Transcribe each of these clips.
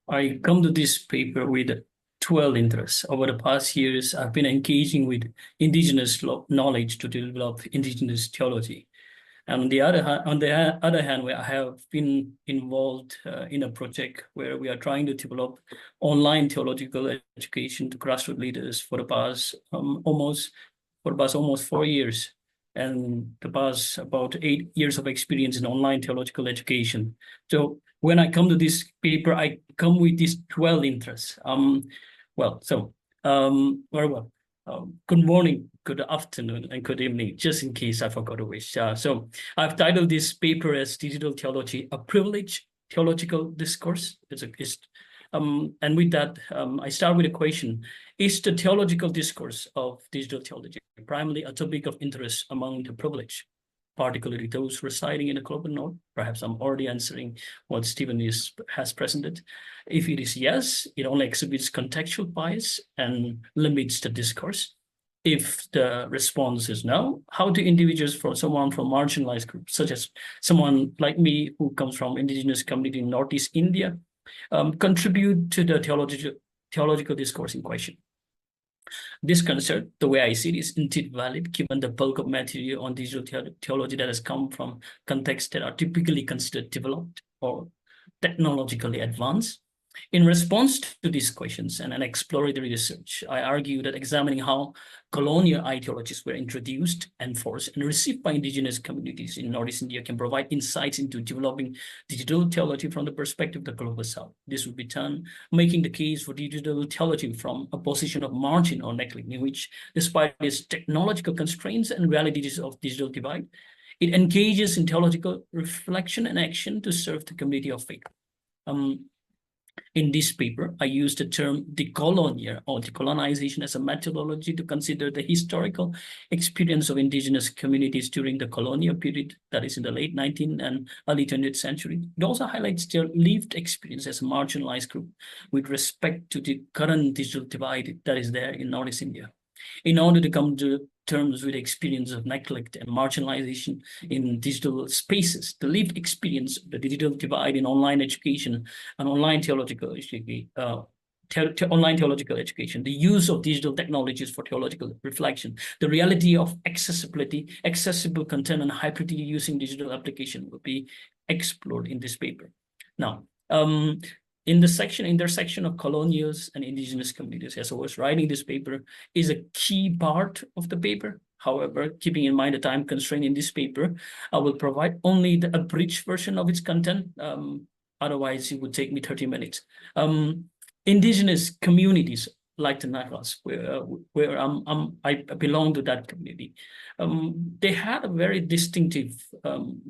I come to this paper with 12 interests. Over the past years, I've been engaging with indigenous knowledge to develop indigenous theology. And on the other hand, I have been involved in a project where we are trying to develop online theological education to grassroots leaders for the past almost 4 years, and the past about 8 years of experience in online theological education. So when I come to this paper, I come with these 12 interests. Very well. Good morning, good afternoon, and good evening, just in case I forgot to wish. So I've titled this paper as Digital Theology, a Privileged Theological Discourse. And with that, I start with a question. Is the theological discourse of digital theology primarily a topic of interest among the privileged, particularly those residing in the global north? Perhaps I'm already answering what Stephen has presented. If it is yes, it only exhibits contextual bias and limits the discourse. If the response is no, how do individuals, someone from marginalized groups, such as someone like me who comes from indigenous community in Northeast India, contribute to the theological discourse in question? This concept, the way I see it, is indeed valid, given the bulk of material on digital theology that has come from contexts that are typically considered developed or technologically advanced. In response to these questions and an exploratory research, I argue that examining how colonial ideologies were introduced, enforced, and received by indigenous communities in Northeast India can provide insights into developing digital theology from the perspective of the global South. This would be done making the case for digital theology from a position of margin or neglect, in which, despite its technological constraints and realities of digital divide, it engages in theological reflection and action to serve the community of faith. In this paper, I use the term decolonial or decolonization as a methodology to consider the historical experience of indigenous communities during the colonial period, that is in the late 19th and early 20th century. It also highlights their lived experience as a marginalized group with respect to the current digital divide that is there in Northeast India. In order to come to terms with the experience of neglect and marginalization in digital spaces, the lived experience of the digital divide in online education and online theological education, the use of digital technologies for theological reflection, the reality of accessibility, accessible content, and hybridity using digital application will be explored in this paper. Now, in the intersection of colonials and indigenous communities, as I was writing this paper, is a key part of the paper. However, keeping in mind the time constraint in this paper, I will provide only the abridged version of its content. Otherwise, it would take me 30 minutes. Indigenous communities like the Nagas, where I belong to that community. They had a very distinctive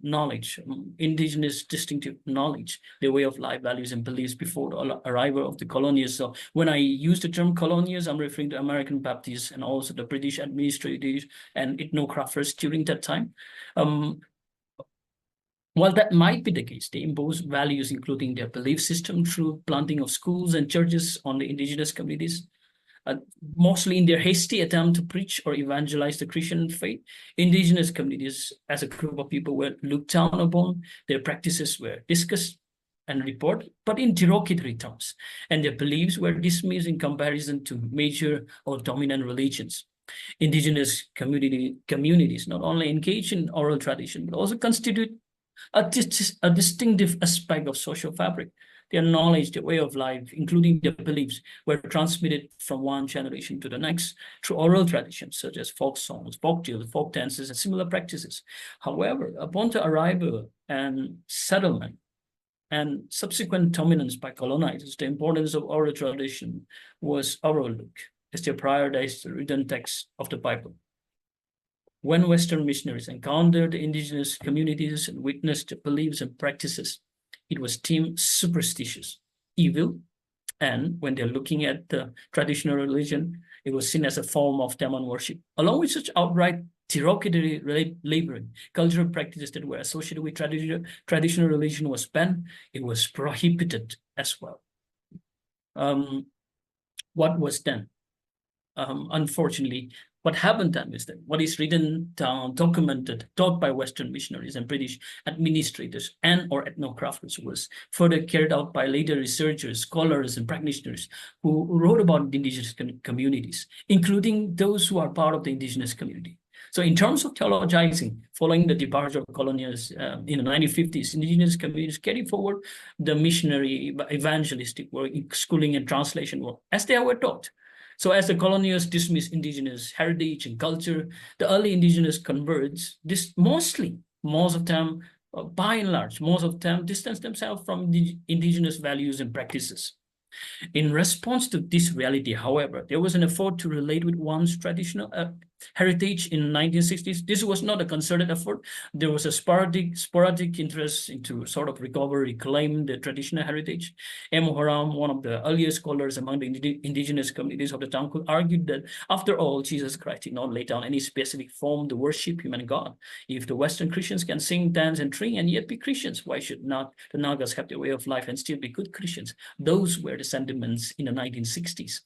knowledge, indigenous distinctive knowledge, their way of life, values, and beliefs before the arrival of the colonials. So when I use the term colonials, I'm referring to American Baptists and also the British administrators and ethnocrafters during that time. While that might be the case, they impose values, including their belief system, through planting of schools and churches on the indigenous communities. Mostly in their hasty attempt to preach or evangelize the Christian faith, indigenous communities as a group of people were looked down upon. Their practices were discussed and reported, but in derogatory terms, and their beliefs were dismissed in comparison to major or dominant religions. Indigenous communities not only engage in oral tradition, but also constitute a distinctive aspect of social fabric. Their knowledge, their way of life, including their beliefs, were transmitted from one generation to the next through oral traditions, such as folk songs, folk tales, folk dances, and similar practices. However, upon the arrival and settlement and subsequent dominance by colonizers, the importance of oral tradition was overlooked as they prioritized the written text of the Bible. When Western missionaries encountered the indigenous communities and witnessed their beliefs and practices, it was deemed superstitious, evil, and when they're looking at the traditional religion, it was seen as a form of demon worship. Along with such outright derogatory labeling, cultural practices that were associated with traditional religion was banned. It was prohibited as well. What was done? Unfortunately, What happened then is that what is written down, documented, taught by Western missionaries and British administrators and or ethnographers was further carried out by later researchers, scholars, and practitioners who wrote about the indigenous communities, including those who are part of the indigenous community. So in terms of theologizing, following the departure of colonials in the 1950s, indigenous communities carried forward the missionary evangelistic work, schooling and translation work, as they were taught. So as the colonials dismissed indigenous heritage and culture, the early indigenous converts, most of them, by and large, most of them distanced themselves from the indigenous values and practices. In response to this reality, however, there was an effort to relate with one's traditional heritage in 1960s. This was not a concerted effort. There was a sporadic interest into sort of recover, reclaim the traditional heritage. M. Horam, one of the earliest scholars among the indigenous communities of the time, could argue that, after all, Jesus Christ did not lay down any specific form to worship human God. If the Western Christians can sing, dance, and drink and yet be Christians, why should not the Nagas have their way of life and still be good Christians? Those were the sentiments in the 1960s.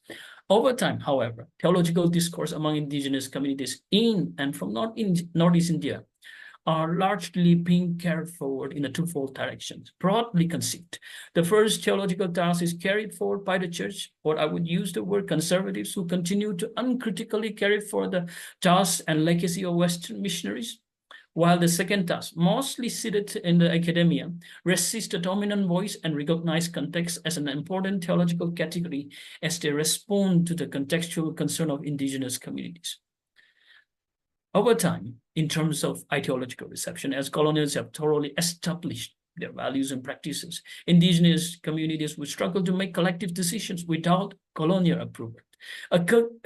Over time, however, theological discourse among indigenous communities in and from Northeast India are largely being carried forward in a twofold direction, broadly conceived. The first theological task is carried forward by the church, or I would use the word conservatives, who continue to uncritically carry forward the task and legacy of Western missionaries, while the second task, mostly seated in the academia, resists the dominant voice and recognize context as an important theological category as they respond to the contextual concern of indigenous communities. Over time, in terms of ideological reception, as colonials have thoroughly established their values and practices, indigenous communities would struggle to make collective decisions without colonial approval. A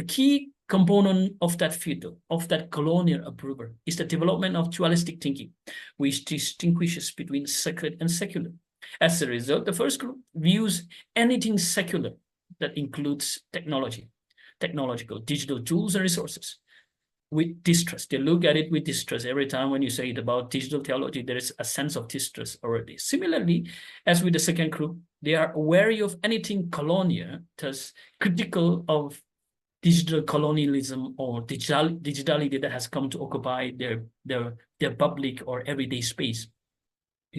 key component of that field, of that colonial approval, is the development of dualistic thinking, which distinguishes between sacred and secular. As a result, the first group views anything secular that includes technological, digital tools and resources with distrust. They look at it with distrust. Every time when you say it about digital theology, there is a sense of distrust already. Similarly, as with the second group, they are wary of anything colonial, thus critical of digital colonialism or digitality that has come to occupy their public or everyday space.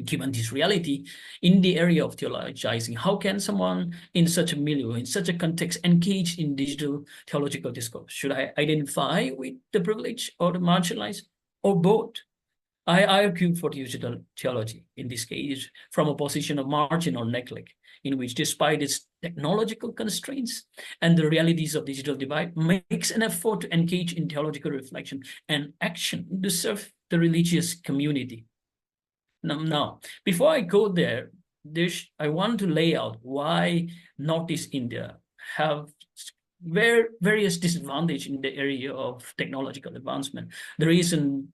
Given this reality, in the area of theologizing, how can someone in such a milieu, in such a context, engage in digital theological discourse? Should I identify with the privileged or the marginalized, or both? I argue for digital theology, in this case, from a position of margin or neglect, in which, despite its technological constraints and the realities of digital divide, makes an effort to engage in theological reflection and action to serve the religious community. Now, before I go there, I want to lay out why Northeast India have various disadvantages in the area of technological advancement. The reason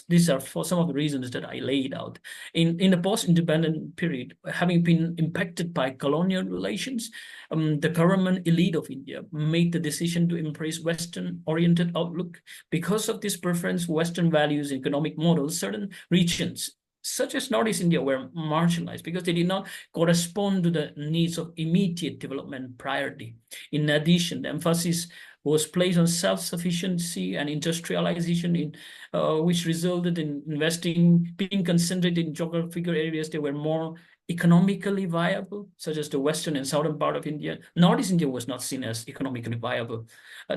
these are for some of the reasons that I laid out. In the post-independent period, having been impacted by colonial relations, the government elite of India made the decision to embrace Western-oriented outlook. Because of this preference, Western values, economic models, certain regions, such as Northeast India, were marginalized because they did not correspond to the needs of immediate development priority. In addition, the emphasis was placed on self-sufficiency and industrialization, which resulted in investing being concentrated in geographical areas that were more economically viable, such as the western and southern part of India. Northeast India was not seen as economically viable.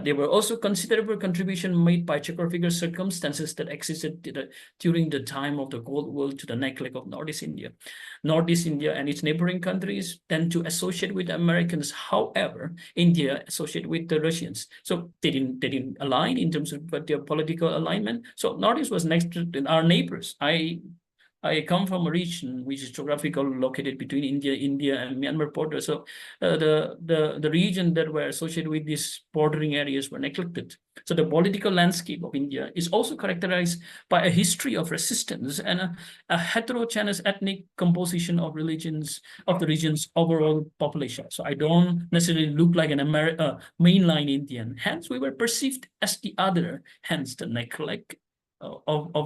There were also considerable contributions made by geographical circumstances that existed during the time of the Cold War to the neglect of Northeast India. Northeast India and its neighboring countries tend to associate with the Americans. However, India associated with the Russians. So they didn't align in terms of their political alignment. So Northeast was next to our neighbors. I come from a region which is geographically located between India and Myanmar border. So the region that were associated with these bordering areas were neglected. So the political landscape of India is also characterized by a history of resistance and a heterogeneous ethnic composition of the region's overall population. So I don't necessarily look like an mainline Indian. Hence, we were perceived as the other. Hence, the neglect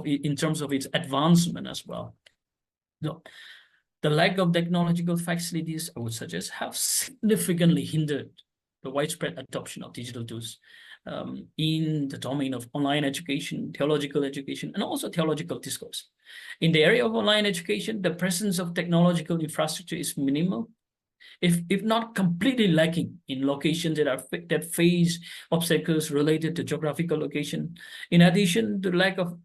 in terms of its advancement as well. So, the lack of technological facilities, I would suggest, have significantly hindered the widespread adoption of digital tools in the domain of online education, theological education, and also theological discourse. In the area of online education, the presence of technological infrastructure is minimal, if not completely lacking in locations that face obstacles related to geographical location. In addition to lack of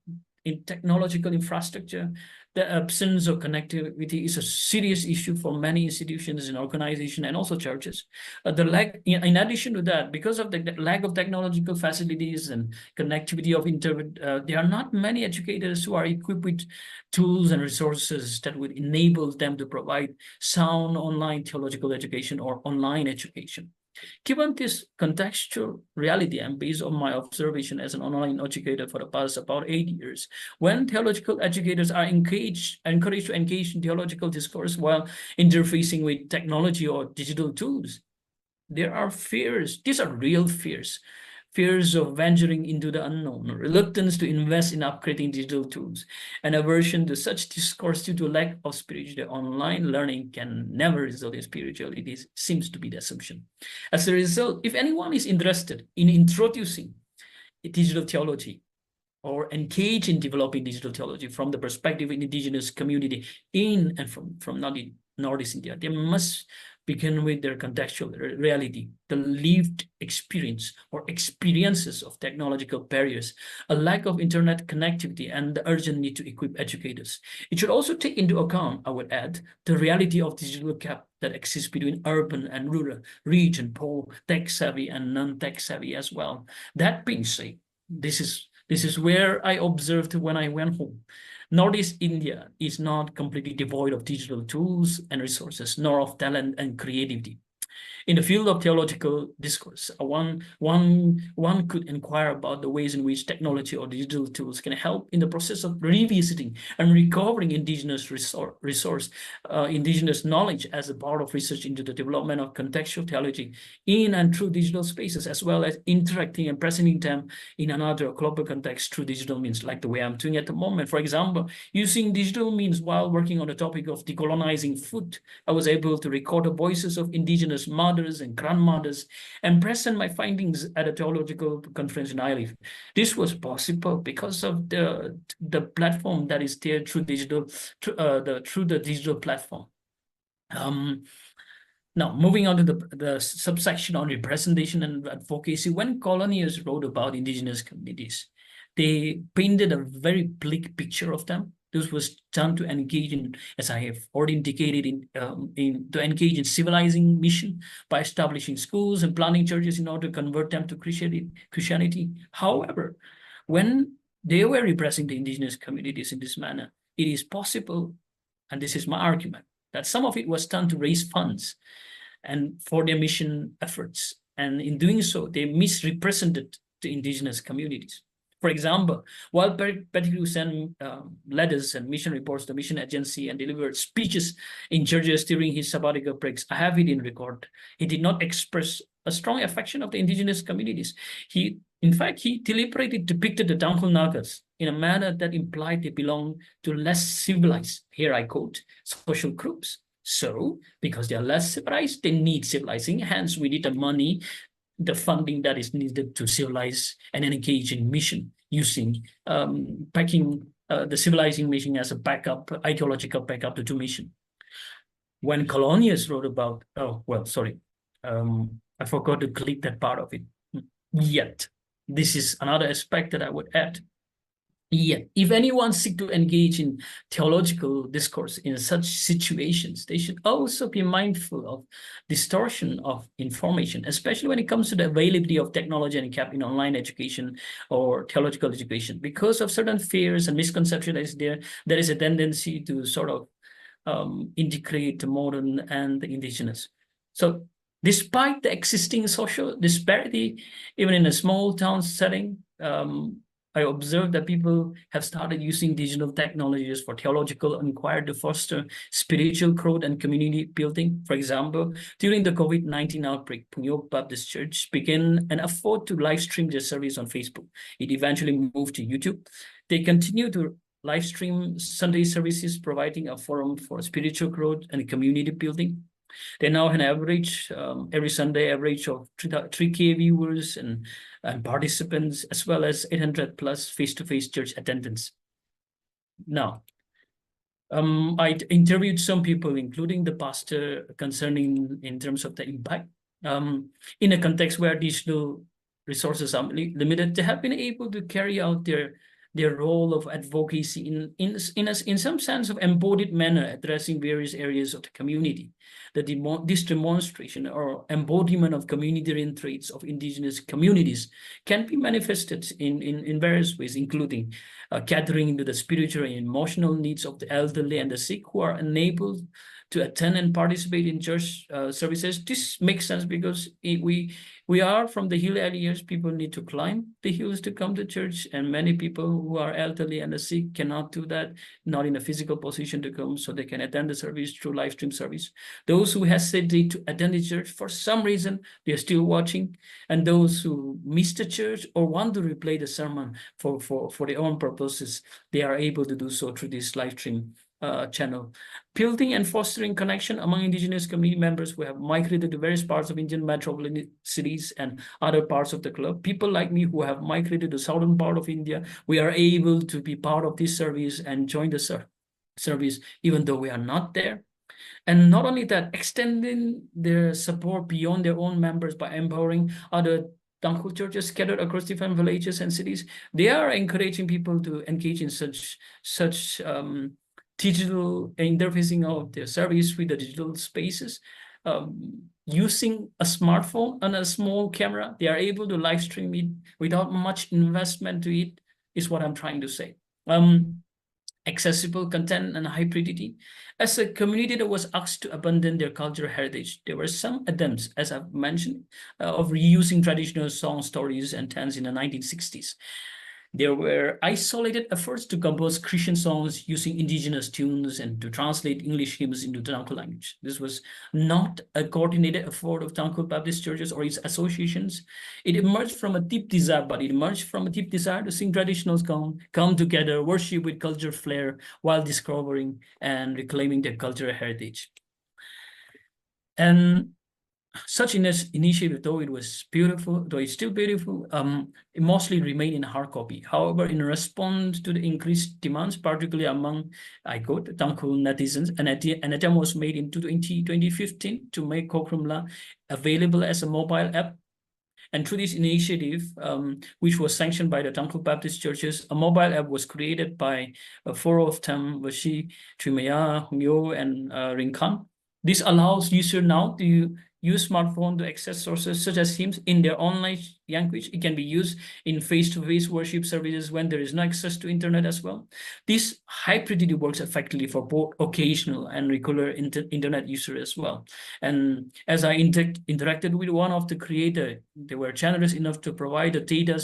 technological infrastructure, the absence of connectivity is a serious issue for many institutions and organizations and also churches. In addition to that, because of the lack of technological facilities and connectivity of there are not many educators who are equipped with tools and resources that would enable them to provide sound online theological education or online education. Given this contextual reality and based on my observation as an online educator for the past about 8 years, when theological educators are encouraged to engage in theological discourse while interfacing with technology or digital tools, there are fears. These are real fears. Fears of venturing into the unknown, reluctance to invest in upgrading digital tools, and aversion to such discourse due to lack of spirituality. Online learning can never result in spirituality. This seems to be the assumption. As a result, if anyone is interested in introducing digital theology or engage in developing digital theology from the perspective of indigenous community in and from Northeast India, they must begin with their contextual reality, the lived experience or experiences of technological barriers, a lack of internet connectivity, and the urgent need to equip educators. It should also take into account, I would add, the reality of digital gap that exists between urban and rural region, poor, tech-savvy, and non-tech-savvy as well. That being said, this is where I observed when I went home. Northeast India is not completely devoid of digital tools and resources, nor of talent and creativity. In the field of theological discourse, one could inquire about the ways in which technology or digital tools can help in the process of revisiting and recovering indigenous indigenous knowledge as a part of research into the development of contextual theology in and through digital spaces, as well as interacting and presenting them in another global context through digital means, like the way I'm doing at the moment. For example, using digital means while working on the topic of decolonizing food, I was able to record the voices of indigenous mothers and grandmothers and present my findings at a theological conference in Ireland. This was possible because of the platform that is there through digital, through the digital platform. Now, moving on to the subsection on representation and advocacy, when colonials wrote about indigenous communities, they painted a very bleak picture of them. This was done to engage in, as I have already indicated, to engage in civilizing mission by establishing schools and planting churches in order to convert them to Christianity. However, when they were repressing the indigenous communities in this manner, it is possible, and this is my argument, that some of it was done to raise funds and for their mission efforts. And in doing so, they misrepresented the indigenous communities. For example, while Pettigrew sent letters and mission reports to the mission agency and delivered speeches in churches during his sabbatical breaks, I have it in record. He did not express a strong affection of the indigenous communities. In fact, he deliberately depicted the Downhill Nagas in a manner that implied they belong to less civilized, here I quote, social groups. So, because they are less civilized, they need civilizing. Hence, we need the money, the funding that is needed to civilize and engage in mission, using the civilizing mission as a backup, ideological backup to mission. When colonials wrote about, I forgot to click that part of it. Yet, this is another aspect that I would add. Yet, if anyone seek to engage in theological discourse in such situations, they should also be mindful of distortion of information, especially when it comes to the availability of technology and gap in online education or theological education. Because of certain fears and misconceptions that is there is a tendency to sort of integrate the modern and the indigenous. So despite the existing social disparity, even in a small town setting, I observed that people have started using digital technologies for theological inquiry to foster spiritual growth and community building. For example, during the COVID-19 outbreak, Pungyo Baptist Church began an effort to live stream their service on Facebook. It eventually moved to YouTube. They continue to live stream Sunday services, providing a forum for spiritual growth and community building. They now have an average, every Sunday, average of 3K viewers and participants, as well as 800 plus face-to-face church attendance. Now, I interviewed some people, including the pastor, concerning in terms of the impact. In a context where digital resources are limited, they have been able to carry out their role of advocacy in some sense of embodied manner, addressing various areas of the community. This demonstration or embodiment of communitarian traits of indigenous communities can be manifested in various ways, including catering into the spiritual and emotional needs of the elderly and the sick who are unable to attend and participate in church services. This makes sense because we are from the hill areas. People need to climb the hills to come to church, and many people who are elderly and the sick cannot do that, not in a physical position to come, so they can attend the service through live stream service. Those who hesitate to attend the church for some reason, they are still watching, and those who miss the church or want to replay the sermon for their own purposes, they are able to do so through this live stream channel. Building and fostering connection among indigenous community members who have migrated to various parts of Indian metropolitan cities and other parts of the globe. People like me who have migrated to southern part of India, we are able to be part of this service and join the service, even though we are not there. And not only that, extending their support beyond their own members by empowering other Tangkul churches scattered across different villages and cities. They are encouraging people to engage in such digital interfacing of their service with the digital spaces. Using a smartphone and a small camera, they are able to live stream it without much investment to it, is what I'm trying to say. Accessible content and hybridity. As a community that was asked to abandon their cultural heritage, there were some attempts, as I've mentioned, of reusing traditional song stories and chants in the 1960s. There were isolated efforts to compose Christian songs using indigenous tunes and to translate English hymns into the Tangkul language. This was not a coordinated effort of Tangkul Baptist churches or its associations. It emerged from a deep desire, to sing traditional songs, come together, worship with cultural flair while discovering and reclaiming their cultural heritage. And such initiative, though it was beautiful, though it's still beautiful, it mostly remained in hard copy. However, in response to the increased demands, particularly among, I quote, Tangkul netizens, an attempt was made in 2015 to make Kokrumla available as a mobile app. And through this initiative, which was sanctioned by the Tangkul Baptist churches, a mobile app was created by four of them, Vashi, Taimaya, Hungyo, and Rinkan. This allows users now to use smartphone to access sources such as hymns in their online language. It can be used in face-to-face worship services when there is no access to internet as well. This hybridity works effectively for both occasional and regular internet users as well. And as I interacted with one of the creators, they were generous enough to provide the data.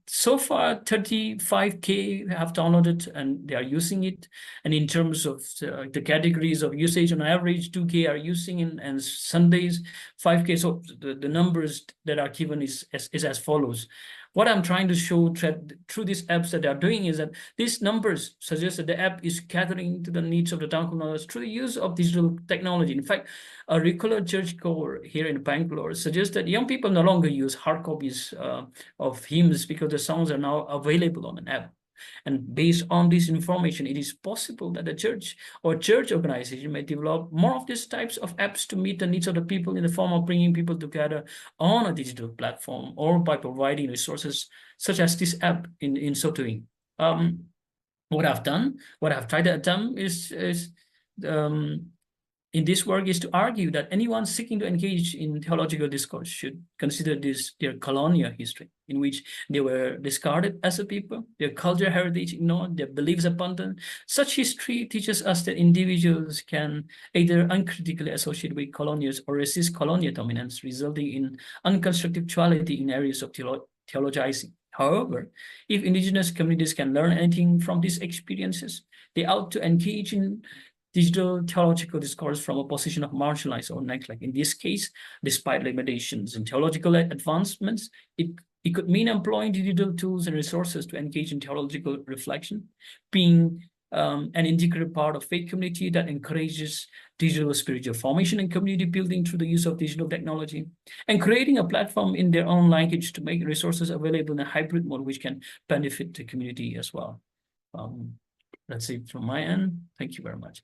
So far, 35K have downloaded and they are using it. And in terms of the categories of usage, on average, 2K are using it, and Sundays, 5K. So the numbers that are given is as follows. What I'm trying to show through these apps that they are doing is that these numbers suggest that the app is catering to the needs of the Tangkul knowledge through the use of digital technology. In fact, a regular church core here in Bangalore suggests that young people no longer use hard copies of hymns because the songs are now available on an app. And based on this information, it is possible that the church or church organization may develop more of these types of apps to meet the needs of the people in the form of bringing people together on a digital platform or by providing resources such as this app in so doing. What I've tried to attempt is in this work is to argue that anyone seeking to engage in theological discourse should consider this their colonial history, in which they were discarded as a people, their cultural heritage ignored, their beliefs abandoned. Such history teaches us that individuals can either uncritically associate with colonials or resist colonial dominance, resulting in unconstructive duality in areas of theologizing. However, if indigenous communities can learn anything from these experiences, they ought to engage in digital theological discourse from a position of marginalized or neglect. In this case, despite limitations in theological advancements, it could mean employing digital tools and resources to engage in theological reflection, being an integral part of faith community that encourages digital spiritual formation and community building through the use of digital technology, and creating a platform in their own language to make resources available in a hybrid mode, which can benefit the community as well. That's it from my end. Thank you very much.